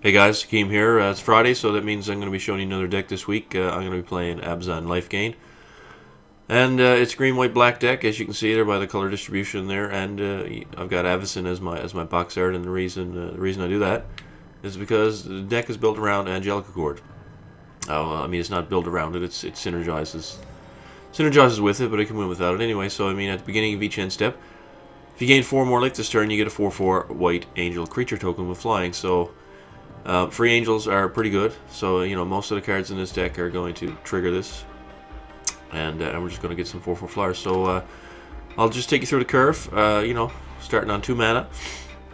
Hey guys, Hakeem here. It's Friday, so that means I'm going to be showing you another deck this week. I'm going to be playing Abzan Lifegain. And it's a green, white, black deck, as you can see there by the color distribution there. And I've got Avacyn as my box art, and the reason I do that is because the deck is built around Angelic Accord. I mean, it's not built around it; it synergizes with it, but it can win without it anyway. So I mean, at the beginning of each end step, if you gain 4 more life this turn, you get a 4/4 white angel creature token with flying. So free angels are pretty good, so most of the cards in this deck are going to trigger this, and we're just going to get some 4/4 flyers. So I'll just take you through the curve. Starting on 2 mana,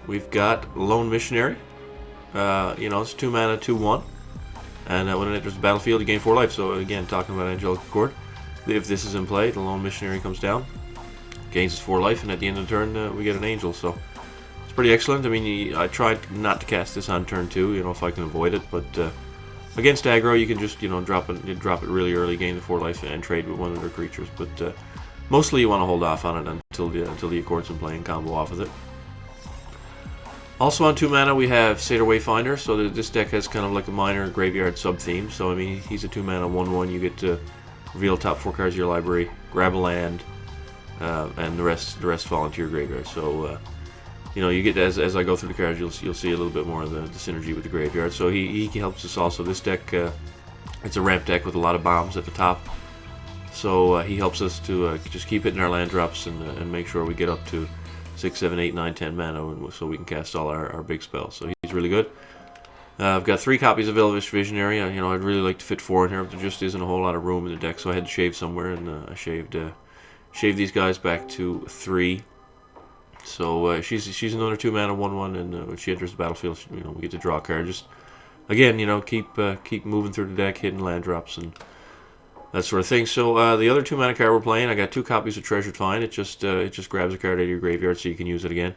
we've got Lone Missionary. It's 2 mana, 2/1, and when it enters the battlefield, you gain 4 life. So again, talking about Angelic Accord, if this is in play, the Lone Missionary comes down, gains its 4 life, and at the end of the turn, we get an angel. So pretty excellent. I mean, I tried not to cast this on turn 2, if I can avoid it, but against aggro, you can just, drop it really early, gain the 4 life, and trade with one of their creatures. But mostly you want to hold off on it until the Accord's in play and combo off with it. Also on 2 mana, we have Satyr Wayfinder. So this deck has kind of like a minor graveyard sub-theme. So I mean, he's a 2 mana 1/1. You get to reveal top 4 cards of your library, grab a land, and the rest fall into your graveyard. So you get as I go through the cards, you'll see a little bit more of the synergy with the graveyard. So he helps us also. This deck, it's a ramp deck with a lot of bombs at the top. So he helps us to just keep hitting our land drops and make sure we get up to 6, 7, 8, 9, 10 mana, so we can cast all our big spells. So he's really good. I've got 3 copies of Elvish Visionary. I'd really like to fit 4 in here, but there just isn't a whole lot of room in the deck, so I had to shave somewhere, and I shaved these guys back to 3. So she's another 2 mana 1/1, and when she enters the battlefield, we get to draw a card. Just again, keep moving through the deck, hitting land drops and that sort of thing. So the other 2 mana card we're playing, I got 2 copies of Treasured Find. It just grabs a card out of your graveyard so you can use it again.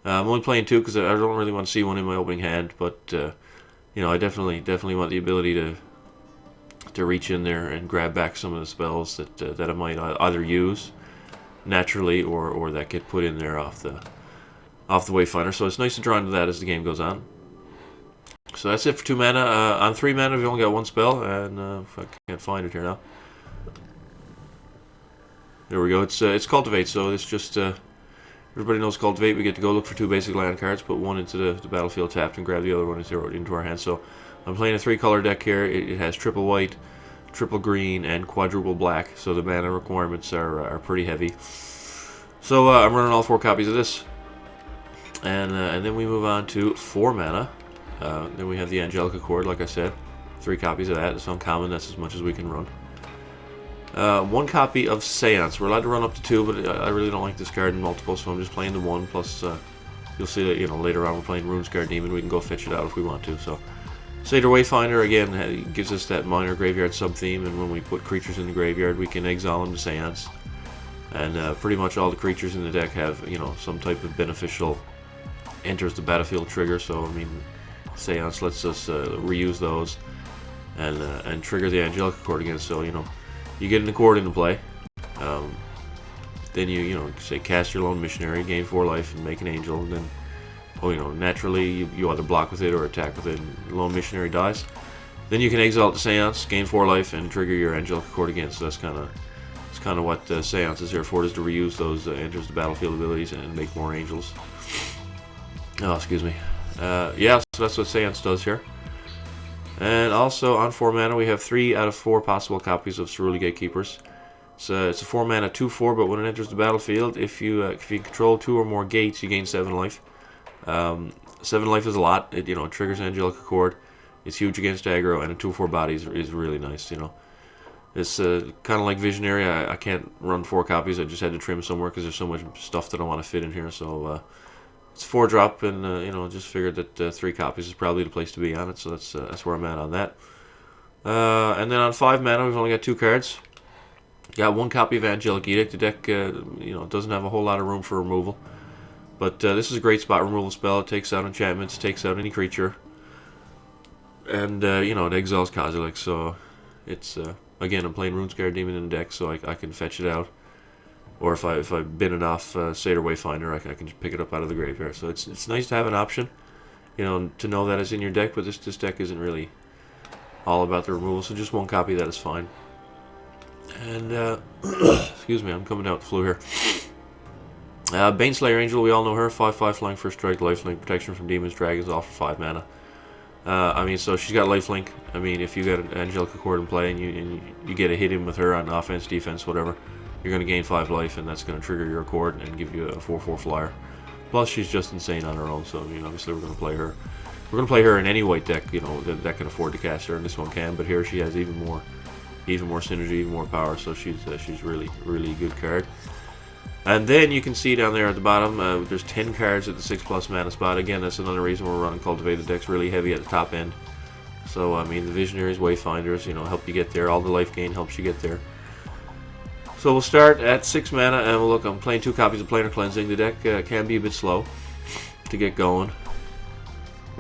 I'm only playing 2 because I don't really want to see one in my opening hand, but I definitely want the ability to reach in there and grab back some of the spells that I might either use naturally or that get put in there off the Wayfinder. So it's nice to draw into that as the game goes on. So that's it for 2 mana. On 3 mana, we've only got 1 spell, and if I can't find it here now. There we go. It's Cultivate. So it's just everybody knows Cultivate. We get to go look for 2 basic land cards, put one into the battlefield tapped, and grab the other one into our hand. So I'm playing a 3-color deck here. It has triple white, triple green, and quadruple black, so the mana requirements are pretty heavy. So I'm running all 4 copies of this, and then we move on to 4 mana. Then we have the Angelic Accord, like I said, 3 copies of that. It's uncommon. That's as much as we can run. 1 copy of Seance. We're allowed to run up to 2, but I really don't like this card in multiple, so I'm just playing the 1. Plus, you'll see that later on we're playing Runescar Demon. We can go fetch it out if we want to. So Satyr Wayfinder, again, gives us that minor graveyard sub-theme, and when we put creatures in the graveyard, we can exile them to Seance. And pretty much all the creatures in the deck have, some type of beneficial enters the battlefield trigger. So, I mean, Seance lets us reuse those and trigger the Angelic Accord again. So, you get an Accord into play. Then you say cast your Lone Missionary, gain 4 life, and make an angel, and then naturally you either block with it or attack with it, and Lone Missionary dies. Then you can exile it to Seance, gain 4 life, and trigger your Angelic Accord again. So that's kind of what Seance is here for, is to reuse those enters the battlefield abilities and make more angels. Oh, excuse me. Yeah, so that's what Seance does here. And also on 4 mana, we have 3 out of 4 possible copies of Cerulean Gatekeepers. It's a 4 mana 2/4, but when it enters the battlefield, if you control 2 or more gates, you gain 7 life. 7 life is a lot. It triggers Angelic Accord. It's huge against aggro, and a 2/4 body is really nice. It's kind of like Visionary. I can't run 4 copies. I just had to trim somewhere because there's so much stuff that I want to fit in here. So it's 4-drop, and just figured that 3 copies is probably the place to be on it. So that's where I'm at on that. And then on 5 mana, we've only got 2 cards. Got 1 copy of Angelic Edict. The deck doesn't have a whole lot of room for removal, but this is a great spot removal spell. It takes out enchantments, takes out any creature, and it exiles Kozilek. So it's again, I'm playing Runescar Demon in the deck, so I can fetch it out. Or if I've bin it off Satyr Wayfinder, I can just pick it up out of the graveyard. So it's nice to have an option. you know, to know that it's in your deck. But this deck isn't really all about the removal, so just one copy of that is fine. And excuse me, I'm coming out with the flu here. Baneslayer Angel, we all know her. 5/5 flying, first strike, lifelink, protection from demons, dragons, all for 5 mana. I mean, so she's got lifelink. I mean, if you got an Angelic Accord in play and you get a hit in with her on offense, defense, whatever, you're going to gain 5 life, and that's going to trigger your Accord and give you a 4/4 flyer. Plus, she's just insane on her own. So I mean, obviously, we're going to play her. We're going to play her in any white deck, you know, that can afford to cast her, and this one can. But here she has even more synergy, even more power. So she's really good card. And then you can see down there at the bottom, there's 10 cards at the 6+ mana spot. Again, that's another reason we're running Cultivated decks really heavy at the top end. So, I mean, the Visionaries, Wayfinders, you know, help you get there. All the Lifegain helps you get there. So we'll start at 6 mana, and we'll look, I'm playing 2 copies of Planar Cleansing. The deck can be a bit slow to get going.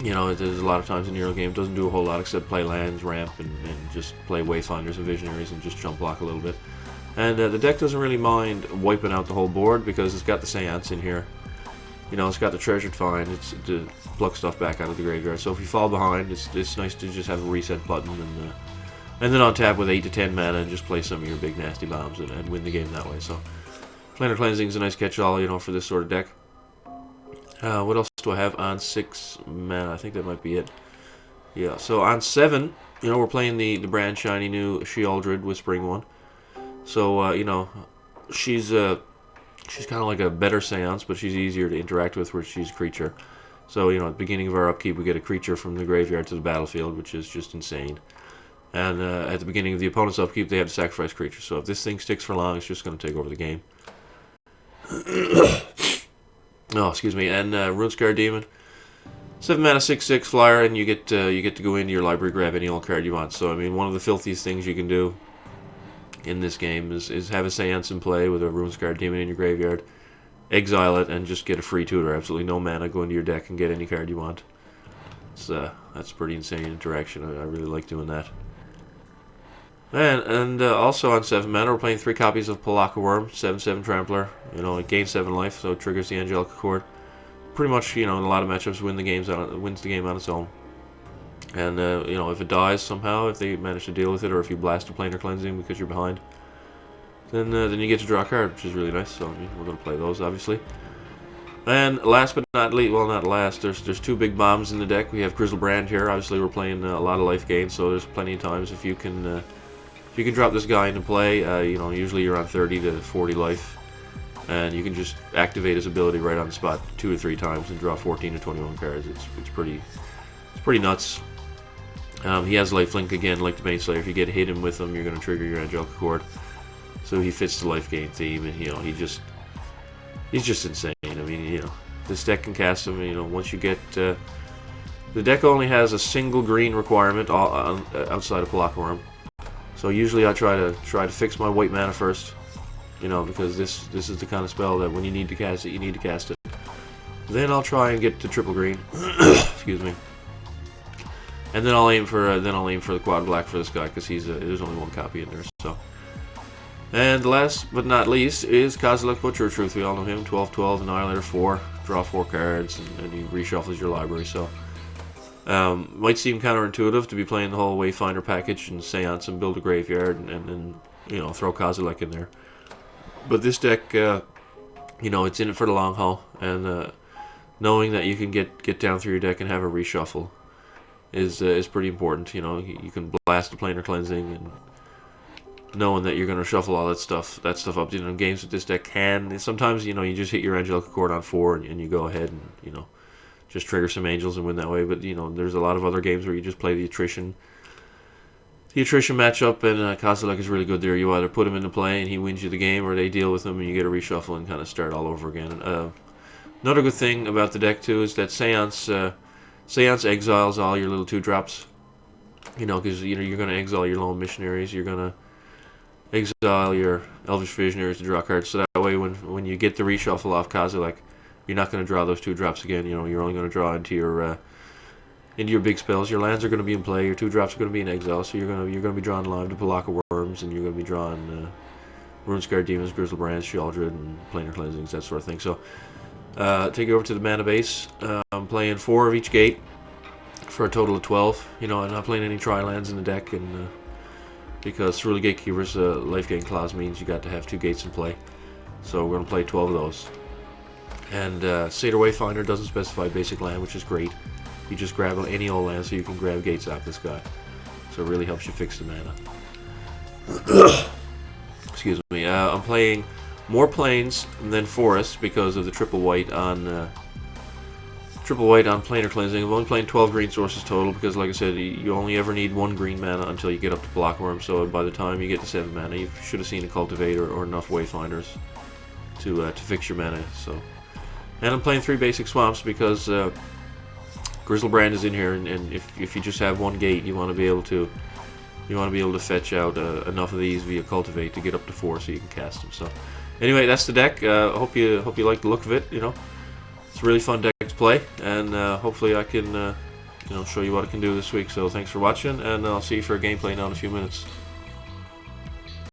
You know, there's a lot of times in the early game, it doesn't do a whole lot except play lands, ramp, and just play Wayfinders and Visionaries and just jump block a little bit. And the deck doesn't really mind wiping out the whole board because it's got the Seance in here. You know, it's got the Treasured Find. It's to pluck stuff back out of the graveyard. So if you fall behind, it's nice to just have a reset button and then on tap with 8 to 10 mana and just play some of your big nasty bombs and win the game that way. So Planar Cleansing is a nice catch-all, you know, for this sort of deck. What else do I have on 6 mana? I think that might be it. Yeah. So on 7, you know, we're playing the brand shiny new Sheoldred Whispering one. So, you know, she's kind of like a better Seance, but she's easier to interact with where she's a creature. So, you know, at the beginning of our upkeep, we get a creature from the graveyard to the battlefield, which is just insane. And at the beginning of the opponent's upkeep, they have to sacrifice creatures. So if this thing sticks for long, it's just going to take over the game. Oh, excuse me. And Runescar Demon. 7 mana, 6/6 flyer, and you get to go into your library, grab any old card you want. So, I mean, one of the filthiest things you can do in this game is have a Seance in play with a Runescar Demon in your graveyard, exile it, and just get a free tutor. Absolutely no mana, go into your deck and get any card you want. That's pretty insane interaction. I really like doing that. And also on 7 mana, we're playing 3 copies of Pelakka Worm, 7/7 Trampler. You know, it gains 7 life, so it triggers the Angelic Accord. Pretty much, you know, in a lot of matchups, wins the game on its own. And, you know, if it dies somehow, if they manage to deal with it, or if you blast a Planar Cleansing because you're behind, then you get to draw a card, which is really nice. So, I mean, we're going to play those, obviously. And last but not least, well, not last, there's 2 big bombs in the deck. We have Grizzlebrand here. Obviously, we're playing a lot of Lifegain, so there's plenty of times if you can drop this guy into play, you know, usually you're on 30 to 40 life, and you can just activate his ability right on the spot 2 or 3 times and draw 14 to 21 cards. It's pretty nuts. He has lifelink again, like the Baneslayer. If you get hit him with him, you're going to trigger your Angelic Accord. So he fits the Lifegain theme, and you know he's just insane. I mean, you know, this deck can cast him. You know, once you get the deck only has a single green requirement outside of Pelakka Worm. So usually I try to fix my white mana first, you know, because this is the kind of spell that when you need to cast it, you need to cast it. Then I'll try and get to triple green. Excuse me. And then I'll aim for the quad black for this guy because there's only 1 copy in there. So, and last but not least is Kozilek Butcher of Truth. We all know him. 12/12 Annihilator 4. Draw 4 cards and he reshuffles your library. So might seem counterintuitive to be playing the whole Wayfinder package and Seance and build a graveyard and then you know throw Kozilek in there. But this deck, you know, it's in it for the long haul, and knowing that you can get down through your deck and have a reshuffle is pretty important. You know, you can blast the Planar Cleansing, and knowing that you're going to shuffle all that stuff up. You know, games with this deck can sometimes, you know, you just hit your Angelic Accord on 4 and you go ahead and, you know, just trigger some angels and win that way. But you know, there's a lot of other games where you just play the attrition matchup, and Kozilek is really good there. You either put him into play and he wins you the game, or they deal with him and you get a reshuffle and kind of start all over again. Another good thing about the deck too is that Seance exiles all your little 2-drops. You know, because you know you're going to exile your Lone Missionaries, you're going to exile your Elvish Visionaries to draw cards. So that way, when you get the reshuffle off Kozilek, you're not going to draw those 2-drops again. You know, you're only going to draw into your big spells. Your lands are going to be in play. Your 2-drops are going to be in exile. So you're going to be drawing live to Pelakka Worms, and you're going to be drawing Runescar Demons, Grizzlebrands, Sheoldred, and Planar Cleansings, that sort of thing. So take you over to the mana base. I'm playing 4 of each gate. for a total of 12. You know, I'm not playing any tri-lands in the deck, and because through the Gatekeepers, Lifegain clause means you got to have 2 gates in play. So we're going to play 12 of those. And Seder Wayfinder doesn't specify basic land, which is great. You just grab any old land, so you can grab gates out this guy. So it really helps you fix the mana. Excuse me. I'm playing more plains than forests because of the triple white on planar cleansing. I'm only playing 12 green sources total because, like I said, you only ever need 1 green mana until you get up to Blockworm. So by the time you get to 7 mana, you should have seen a Cultivator or enough Wayfinders to fix your mana. So, and I'm playing 3 basic swamps because Grizzlebrand is in here, and if you just have 1 gate, you want to be able to fetch out enough of these via Cultivate to get up to 4, so you can cast them. So, anyway, that's the deck. Hope you like the look of it. You know, it's a really fun deck to play, and hopefully I can show you what I can do this week. So thanks for watching, and I'll see you for a gameplay now in a few minutes.